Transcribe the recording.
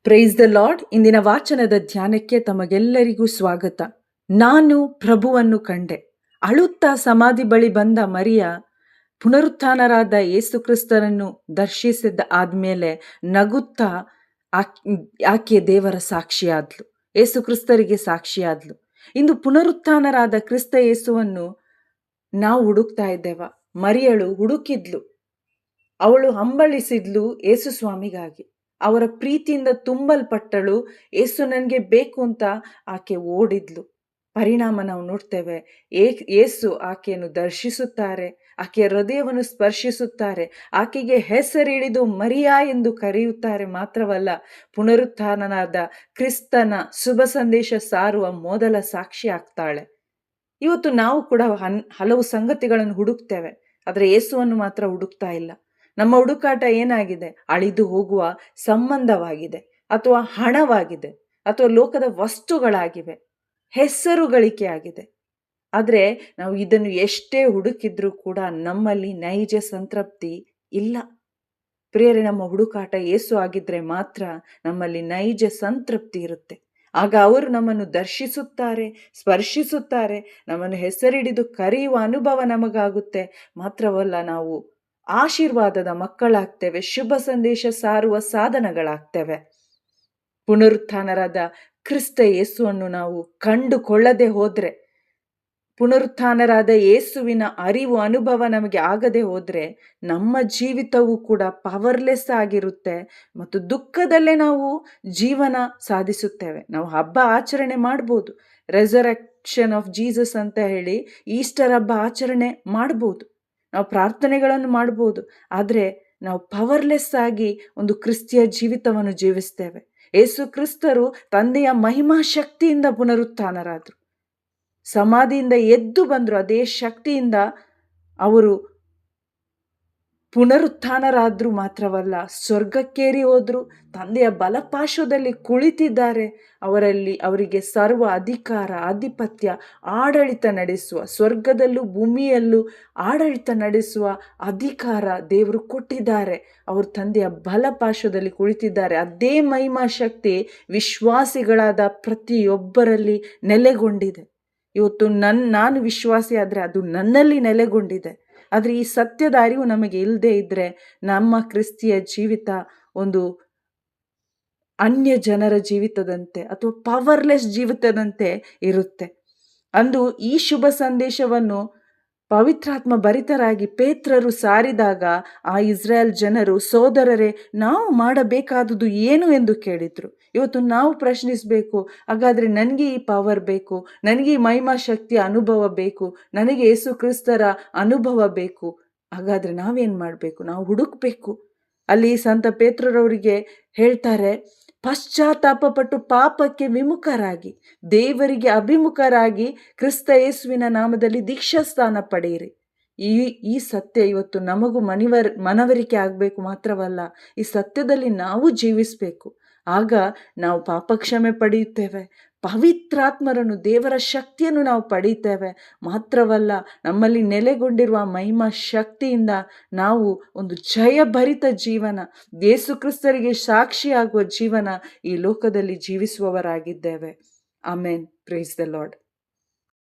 Praise the lord. ಇಂದಿನ ವಾಚನದ ಧ್ಯಾನಕ್ಕೆ ತಮಗೆಲ್ಲರಿಗೂ ಸ್ವಾಗತ. ನಾನು ಪ್ರಭುವನ್ನು ಕಂಡೆ. ಅಳುತ್ತಾ ಸಮಾಧಿ ಬಳಿ ಬಂದ ಮರಿಯ ಪುನರುತ್ಥಾನರಾದ ಯೇಸು ಕ್ರಿಸ್ತರನ್ನು ದರ್ಶಿಸಿದ ಆದ್ಮೇಲೆ ನಗುತ್ತಾ ಆಕೆ ದೇವರ ಸಾಕ್ಷಿಯಾದ್ಲು, ಯೇಸು ಕ್ರಿಸ್ತರಿಗೆ ಸಾಕ್ಷಿಯಾದ್ಲು. ಇಂದು ಪುನರುತ್ಥಾನರಾದ ಕ್ರಿಸ್ತ ಯೇಸುವನ್ನು ನಾವು ಹುಡುಕ್ತಾ ಇದ್ದೇವ. ಮರಿಯಳು ಹುಡುಕಿದ್ಲು, ಅವಳು ಹಂಬಲಿಸಿದ್ಲು ಯೇಸು ಸ್ವಾಮಿಗಾಗಿ. ಅವರ ಪ್ರೀತಿಯಿಂದ ತುಂಬಲ್ಪಟ್ಟಳು. ಏಸು ನನಗೆ ಬೇಕು ಅಂತ ಆಕೆ ಓಡಿದ್ಲು. ಪರಿಣಾಮ ನಾವು ನೋಡ್ತೇವೆ. ಏಸು ಆಕೆಯನ್ನು ದರ್ಶಿಸುತ್ತಾರೆ, ಆಕೆಯ ಹೃದಯವನ್ನು ಸ್ಪರ್ಶಿಸುತ್ತಾರೆ, ಆಕೆಗೆ ಹೆಸರಿಡಿದು ಮರಿಯಾ ಎಂದು ಕರೆಯುತ್ತಾರೆ. ಮಾತ್ರವಲ್ಲ, ಪುನರುತ್ಥಾನನಾದ ಕ್ರಿಸ್ತನ ಶುಭ ಸಂದೇಶ ಸಾರುವ ಮೊದಲ ಸಾಕ್ಷಿ ಆಗ್ತಾಳೆ. ಇವತ್ತು ನಾವು ಕೂಡ ಹಲವು ಸಂಗತಿಗಳನ್ನು ಹುಡುಕ್ತೇವೆ, ಆದರೆ ಯೇಸುವನ್ನು ಮಾತ್ರ ಹುಡುಕ್ತಾ ಇಲ್ಲ. ನಮ್ಮ ಹುಡುಕಾಟ ಏನಾಗಿದೆ? ಅಳಿದು ಹೋಗುವ ಸಂಬಂಧವಾಗಿದೆ, ಅಥವಾ ಹಣವಾಗಿದೆ, ಅಥವಾ ಲೋಕದ ವಸ್ತುಗಳಾಗಿವೆ, ಹೆಸರುಗಳಿಕೆ ಆಗಿದೆ. ಆದರೆ ನಾವು ಇದನ್ನು ಎಷ್ಟೇ ಹುಡುಕಿದ್ರೂ ಕೂಡ ನಮ್ಮಲ್ಲಿ ನೈಜ ಸಂತೃಪ್ತಿ ಇಲ್ಲ. ಪ್ರಿಯರೇ, ನಮ್ಮ ಹುಡುಕಾಟ ಯೇಸು ಆಗಿದ್ರೆ ಮಾತ್ರ ನಮ್ಮಲ್ಲಿ ನೈಜ ಸಂತೃಪ್ತಿ ಇರುತ್ತೆ. ಆಗ ಅವರು ನಮ್ಮನ್ನು ದರ್ಶಿಸುತ್ತಾರೆ, ಸ್ಪರ್ಶಿಸುತ್ತಾರೆ, ನಮ್ಮನ್ನು ಹೆಸರಿಡಿದು ಕರೆಯುವ ಅನುಭವ ನಮಗಾಗುತ್ತೆ. ಮಾತ್ರವಲ್ಲ, ನಾವು ಆಶೀರ್ವಾದದ ಮಕ್ಕಳಾಗ್ತೇವೆ, ಶುಭ ಸಂದೇಶ ಸಾರುವ ಸಾಧನಗಳಾಗ್ತೇವೆ. ಪುನರುತ್ಥಾನರಾದ ಕ್ರಿಸ್ತ ಯೇಸುವನ್ನು ನಾವು ಕಂಡುಕೊಳ್ಳದೆ ಹೋದ್ರೆ, ಪುನರುತ್ಥಾನರಾದ ಯೇಸುವಿನ ಅರಿವು ಅನುಭವ ನಮಗೆ ಆಗದೆ ಹೋದ್ರೆ, ನಮ್ಮ ಜೀವಿತವೂ ಕೂಡ ಪವರ್ಲೆಸ್ ಆಗಿರುತ್ತೆ ಮತ್ತು ದುಃಖದಲ್ಲೇ ನಾವು ಜೀವನ ಸಾಧಿಸುತ್ತೇವೆ. ನಾವು ಹಬ್ಬ ಆಚರಣೆ ಮಾಡ್ಬೋದು, ರೆಸರೆಕ್ಷನ್ ಆಫ್ ಜೀಸಸ್ ಅಂತ ಹೇಳಿ ಈಸ್ಟರ್ ಹಬ್ಬ ಆಚರಣೆ ಮಾಡ್ಬೋದು, ನಾವು ಪ್ರಾರ್ಥನೆಗಳನ್ನು ಮಾಡ್ಬೋದು. ಆದರೆ ನಾವು ಪವರ್ಲೆಸ್ ಆಗಿ ಒಂದು ಕ್ರಿಸ್ತಿಯ ಜೀವಿತವನ್ನು ಜೀವಿಸ್ತೇವೆ. ಯೇಸು ಕ್ರಿಸ್ತರು ತಂದೆಯ ಮಹಿಮಾ ಶಕ್ತಿಯಿಂದ ಪುನರುತ್ಥಾನರಾದರು, ಸಮಾಧಿಯಿಂದ ಎದ್ದು ಬಂದರು. ಅದೇ ಶಕ್ತಿಯಿಂದ ಅವರು ಪುನರುತ್ಥಾನರಾದ್ರು. ಮಾತ್ರವಲ್ಲ, ಸ್ವರ್ಗಕ್ಕೇರಿ ಹೋದ್ರು, ತಂದೆಯ ಬಲಪಾರ್ಶ್ವದಲ್ಲಿ ಕುಳಿತಿದ್ದಾರೆ. ಅವರಿಗೆ ಸರ್ವ ಅಧಿಕಾರ, ಆಧಿಪತ್ಯ, ಆಡಳಿತ ನಡೆಸುವ, ಸ್ವರ್ಗದಲ್ಲೂ ಭೂಮಿಯಲ್ಲೂ ಆಡಳಿತ ನಡೆಸುವ ಅಧಿಕಾರ ದೇವರು ಕೊಟ್ಟಿದ್ದಾರೆ. ಅವರು ತಂದೆಯ ಬಲಪಾರ್ಶ್ವದಲ್ಲಿ ಕುಳಿತಿದ್ದಾರೆ. ಅದೇ ಮಹಿಮಾ ಶಕ್ತಿ ವಿಶ್ವಾಸಿಗಳಾದ ಪ್ರತಿಯೊಬ್ಬರಲ್ಲಿ ನೆಲೆಗೊಂಡಿದೆ. ಇವತ್ತು ನಾನು ವಿಶ್ವಾಸಿ ಆದರೆ ಅದು ನನ್ನಲ್ಲಿ ನೆಲೆಗೊಂಡಿದೆ. ಆದರೆ ಈ ಸತ್ಯದ ಅರಿವು ನಮಗೆ ಇಲ್ಲದೆ ಇದ್ದರೆ ನಮ್ಮ ಕ್ರಿಸ್ತಿಯ ಜೀವಿತ ಒಂದು ಅನ್ಯ ಜನರ ಜೀವಿತದಂತೆ ಅಥವಾ ಪವರ್ಲೆಸ್ ಜೀವಿತದಂತೆ ಇರುತ್ತೆ. ಅಂದು ಈ ಶುಭ ಸಂದೇಶವನ್ನು ಪವಿತ್ರಾತ್ಮ ಭರಿತರಾಗಿ ಪೇತ್ರರು ಸಾರಿದಾಗ ಆ ಇಸ್ರಾಯೇಲ್ ಜನರು, ಸೋದರರೇ, ನಾವು ಮಾಡಬೇಕಾದುದು ಏನು ಎಂದು ಕೇಳಿದ್ರು. ಇವತ್ತು ನಾವು ಪ್ರಶ್ನಿಸಬೇಕು, ಹಾಗಾದರೆ ನನಗೆ ಈ ಪವರ್ ಬೇಕು, ನನಗೆ ಈ ಮಹಿಮಾ ಶಕ್ತಿಯ ಅನುಭವ ಬೇಕು, ನನಗೆ ಯೇಸು ಕ್ರಿಸ್ತರ ಅನುಭವ ಬೇಕು. ಹಾಗಾದರೆ ನಾವೇನು ಮಾಡಬೇಕು? ನಾವು ಹುಡುಕ್ಬೇಕು. ಅಲ್ಲಿ ಸಂತ ಪೇತ್ರರವರಿಗೆ ಹೇಳ್ತಾರೆ, ಪಶ್ಚಾತ್ತಾಪಪಟ್ಟು ಪಾಪಕ್ಕೆ ವಿಮುಖರಾಗಿ ದೇವರಿಗೆ ಅಭಿಮುಖರಾಗಿ ಕ್ರಿಸ್ತ ಯೇಸುವಿನ ನಾಮದಲ್ಲಿ ದೀಕ್ಷಾಸ್ಥಾನ ಪಡೆಯಿರಿ. ಈ ಸತ್ಯ ಇವತ್ತು ನಮಗೂ ಮನವರಿಕೆ ಆಗಬೇಕು. ಮಾತ್ರವಲ್ಲ, ಈ ಸತ್ಯದಲ್ಲಿ ನಾವು ಜೀವಿಸಬೇಕು. ಆಗ ನಾವು ಪಾಪಕ್ಷಮೆ ಪಡೆಯುತ್ತೇವೆ, ಪವಿತ್ರಾತ್ಮರನ್ನು, ದೇವರ ಶಕ್ತಿಯನ್ನು ನಾವು ಪಡೆಯುತ್ತೇವೆ. ಮಾತ್ರವಲ್ಲ, ನಮ್ಮಲ್ಲಿ ನೆಲೆಗೊಂಡಿರುವ ಮಹಿಮಾ ಶಕ್ತಿಯಿಂದ ನಾವು ಒಂದು ಜಯಭರಿತ ಜೀವನ, ಯೇಸು ಕ್ರಿಸ್ತರಿಗೆ ಸಾಕ್ಷಿಯಾಗುವ ಜೀವನ ಈ ಲೋಕದಲ್ಲಿ ಜೀವಿಸುವವರಾಗಿದ್ದೇವೆ. ಆಮೆನ್. Praise the lord.